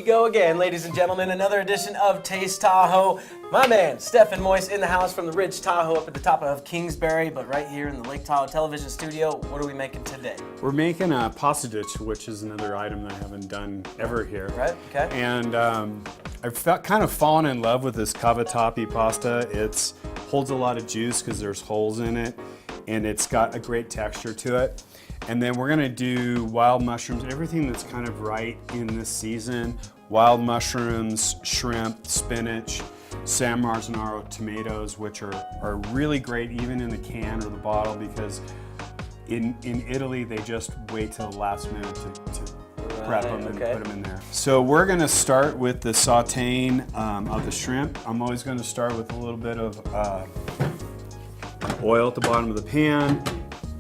go again, ladies and gentlemen. Another edition of Taste Tahoe. My man, Stephen Moyse, in the house from the Ridge Tahoe up at the top of Kingsbury, but right here in the Lake Tahoe television studio. What are we making today? We're making a pasta dish, which is another item that I haven't done ever here. Right, okay. And I've kind of fallen in love with this cavatappi pasta. It holds a lot of juice because there's holes in it, and it's got a great texture to it. And then we're gonna do wild mushrooms, everything that's kind of right in this season. Wild mushrooms, shrimp, spinach, San Marzanaro tomatoes, which are really great even in the can or the bottle, because in Italy they just wait till the last minute to prep them and put them in there. So we're gonna start with the sauteing of the shrimp. I'm always gonna start with a little bit of oil at the bottom of the pan.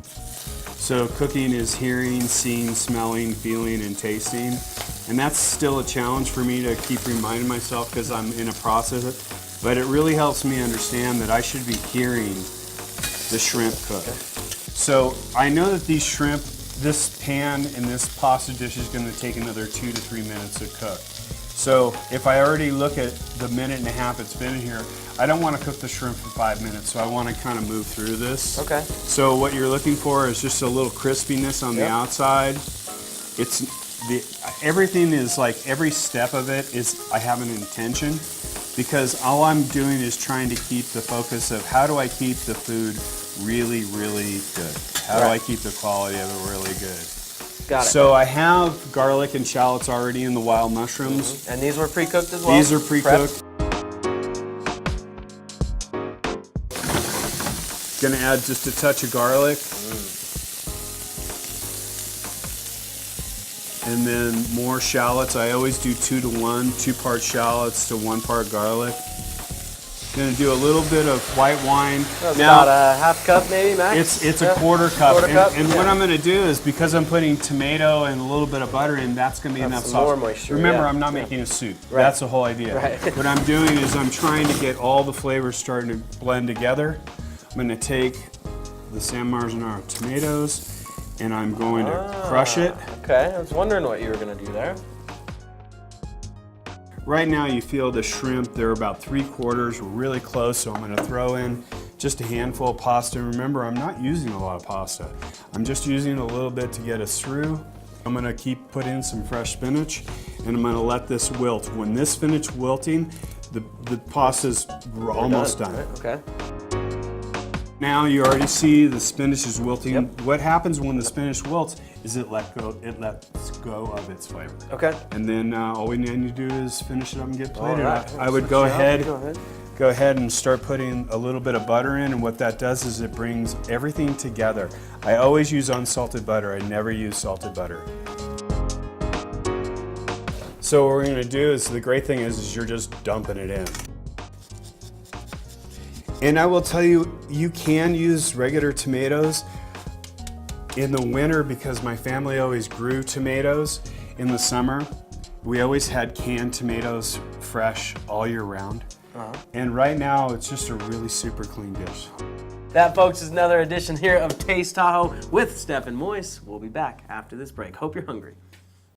So cooking is hearing, seeing, smelling, feeling, and tasting. And that's still a challenge for me to keep reminding myself because I'm in a process. But it really helps me understand that I should be hearing the shrimp cook. Okay. So I know that these shrimp, this pan and this pasta dish is going to take another 2 to 3 minutes to cook. So if I already look at the minute and a half it's been in here, I don't want to cook the shrimp for 5 minutes, so I want to kind of move through this. Okay. So what you're looking for is just a little crispiness on the outside. Everything is like, every step of it is, I have an intention, because all I'm doing is trying to keep the focus of how do I keep the food really, really good? How do I keep the quality of it really good? Got it. So I have garlic and shallots already in the wild mushrooms. And these were pre-cooked as well? These are pre-cooked. Gonna add just a touch of garlic. And then more shallots. I always do 2 to 1, 2 part shallots to 1 part garlic. Gonna do a little bit of white wine. Now, about a half cup maybe, max? It's a quarter cup. And yeah. What I'm gonna do is, because I'm putting tomato and a little bit of butter in, that's gonna be enough sauce. More moisture. Remember, I'm not making a soup. Right. That's the whole idea. Right. What I'm doing is I'm trying to get all the flavors starting to blend together. I'm gonna take the San Marzanaro tomatoes and I'm going to crush it. Okay, I was wondering what you were gonna do there. Right now you feel the shrimp, they're about 3/4, we're really close, so I'm gonna throw in just a handful of pasta. Remember, I'm not using a lot of pasta. I'm just using a little bit to get us through. I'm gonna put in some fresh spinach, and I'm gonna let this wilt. When this finishes wilting, the pasta's almost done. Right, okay. Now you already see the spinach is wilting. Yep. What happens when the spinach wilts is it lets go of its flavor. Okay. And then all we need to do is finish it up and get plated. Right. I would go ahead and start putting a little bit of butter in, and what that does is it brings everything together. I always use unsalted butter. I never use salted butter. So what we're gonna do is, the great thing is you're just dumping it in. And I will tell you, you can use regular tomatoes in the winter, because my family always grew tomatoes in the summer. We always had canned tomatoes fresh all year round. And right now, it's just a really super clean dish. That, folks, is another edition here of Taste Tahoe with Stephen Moyse. We'll be back after this break. Hope you're hungry.